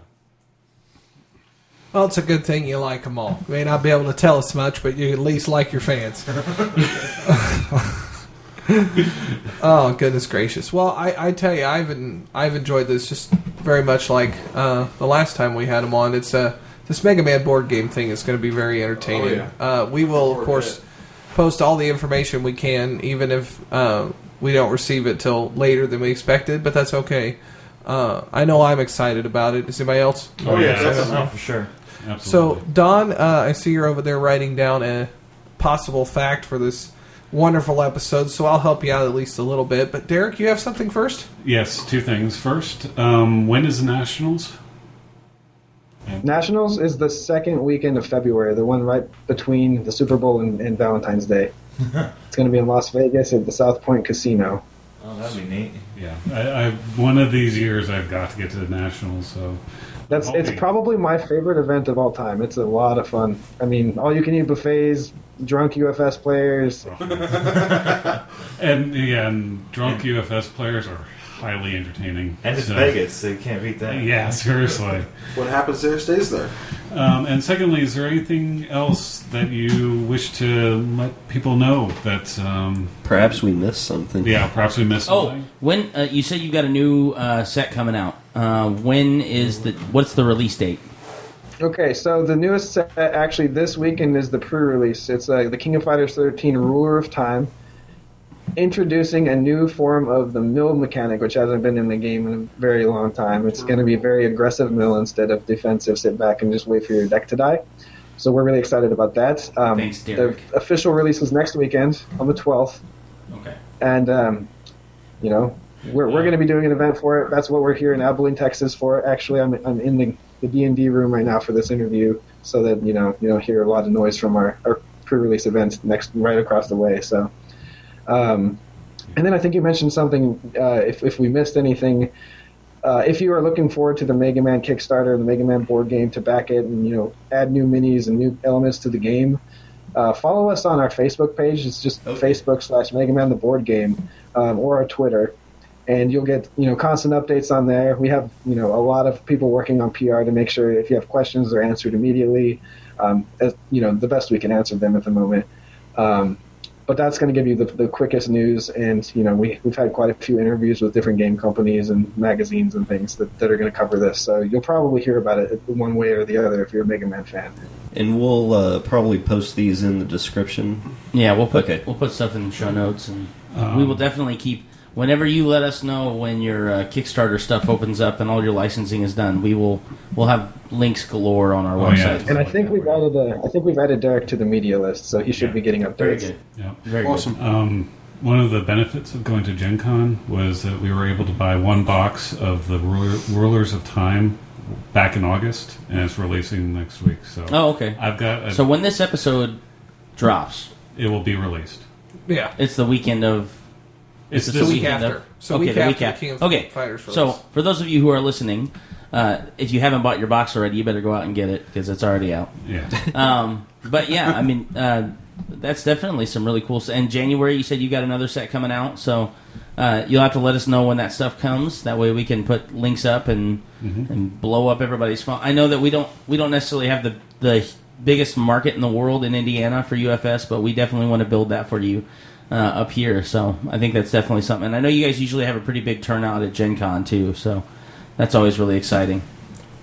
Well, it's a good thing you like them all. You may not be able to tell us much, but you at least like your fans. Oh, goodness gracious. Well, I tell you, I've enjoyed this just very much like the last time we had them on. It's this Mega Man board game thing is going to be very entertaining. Oh, yeah. We will, of course, post all the information we can, even if we don't receive it till later than we expected, but that's okay. I know I'm excited about it. Is anybody else? Oh, yeah, definitely. for sure. Absolutely. So, Don, I see you're over there writing down a possible fact for this wonderful episode, so I'll help you out at least a little bit. But, Derek, you have something first? Yes, 2 things. First, when is the Nationals? Nationals is the second weekend of February, the one right between the Super Bowl and Valentine's Day. It's going to be in Las Vegas at the South Point Casino. Oh, that'd be neat. Yeah, I one of these years I've got to get to the Nationals. So, It's probably my favorite event of all time. It's a lot of fun. I mean, all you can eat buffets, drunk UFS players. and drunk UFS players are highly entertaining. And it's Vegas, so you can't beat that. Yeah, seriously. What happens there stays there. And secondly, is there anything else that you wish to let people know that... perhaps we missed something. Yeah, perhaps we missed something. When you said you've got a new set coming out. What's the release date? Okay, so the newest set actually this weekend is the pre-release. It's the King of Fighters 13 Ruler of Time, introducing a new form of the mill mechanic, which hasn't been in the game in a very long time. It's going to be a very aggressive mill instead of defensive, sit back and just wait for your deck to die. So we're really excited about that. Thanks, Derek. The official release is next weekend on the 12th. Okay. And, we're going to be doing an event for it. That's what we're here in Abilene, Texas for. Actually, I'm in the D&D room right now for this interview so that, you don't hear a lot of noise from our pre-release event right across the way. So, and then I think you mentioned something, if we missed anything, if you are looking forward to the Mega Man Kickstarter, the Mega Man board game to back it and, add new minis and new elements to the game, follow us on our Facebook page. It's just Facebook.com/Mega Man the board game, or our Twitter. And you'll get, constant updates on there. We have, a lot of people working on PR to make sure if you have questions, they're answered immediately. The best we can answer them at the moment. But that's going to give you the quickest news. And, we've had quite a few interviews with different game companies and magazines and things that are going to cover this. So you'll probably hear about it one way or the other if you're a Mega Man fan. And we'll probably post these in the description. Yeah, we'll put stuff in the show notes, and we will definitely keep. Whenever you let us know when your Kickstarter stuff opens up and all your licensing is done, we'll have links galore on our website. Yeah. And I think we've added Derek to the media list, so he should be getting updates. Very good. Yeah. Very awesome. Good. One of the benefits of going to Gen Con was that we were able to buy one box of the Rulers of Time back in August, and it's releasing next week. So okay. I've got. So when this episode drops, it will be released. Yeah. It's the weekend of. It's the week after. So okay, the week after King of Fighters release. So for those of you who are listening, if you haven't bought your box already, you better go out and get it because it's already out. Yeah. But yeah, I mean, that's definitely some really cool stuff. In January, you said you got another set coming out, so you'll have to let us know when that stuff comes. That way we can put links up and blow up everybody's phone. I know that we don't necessarily have the biggest market in the world in Indiana for UFS, but we definitely want to build that for you. Up here, so I think that's definitely something. And I know you guys usually have a pretty big turnout at Gen Con too, so that's always really exciting.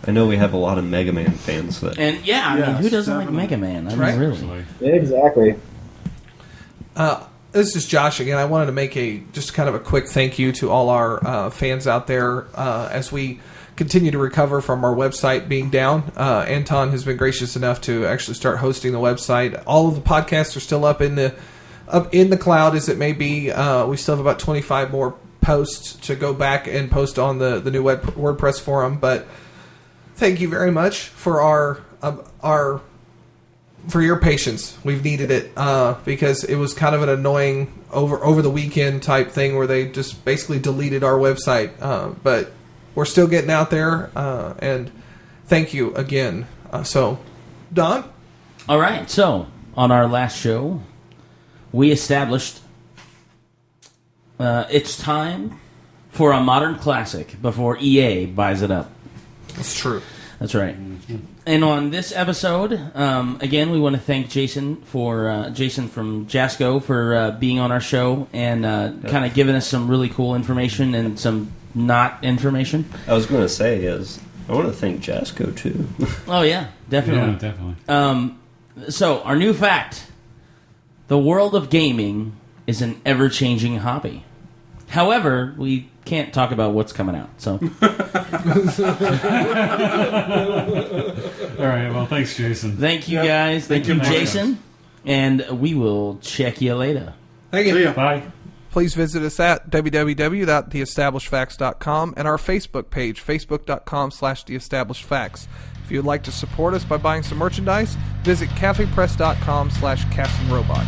I know we have a lot of Mega Man fans. And yeah, I mean, who doesn't like Mega Man? I mean, really. Exactly. This is Josh again. I wanted to make just kind of a quick thank you to all our fans out there as we continue to recover from our website being down. Anton has been gracious enough to actually start hosting the website. All of the podcasts are still up in the cloud as it may be. We still have about 25 more posts to go back and post on the new WordPress forum. But thank you very much for for your patience. We've needed it because it was kind of an annoying over the weekend type thing where they just basically deleted our website. But we're still getting out there, and thank you again. So, Don? All right, so on our last show, we established it's time for a modern classic before EA buys it up. That's true. That's right. And on this episode, again, we want to thank Jason from Jasco for being on our show and kind of giving us some really cool information and some not information. I was going to say I want to thank Jasco too. Oh yeah, definitely. Yeah, definitely. So our new fact: the world of gaming is an ever-changing hobby. However, we can't talk about what's coming out. So, all right. Well, thanks, Jason. Thank you, guys. Thank you, Jason. And we will check you later. Thank you. See ya. Bye. Please visit us at www.theestablishedfacts.com and our Facebook page, facebook.com/theestablishedfacts. If you would like to support us by buying some merchandise, visit cafepress.com/castingrobot.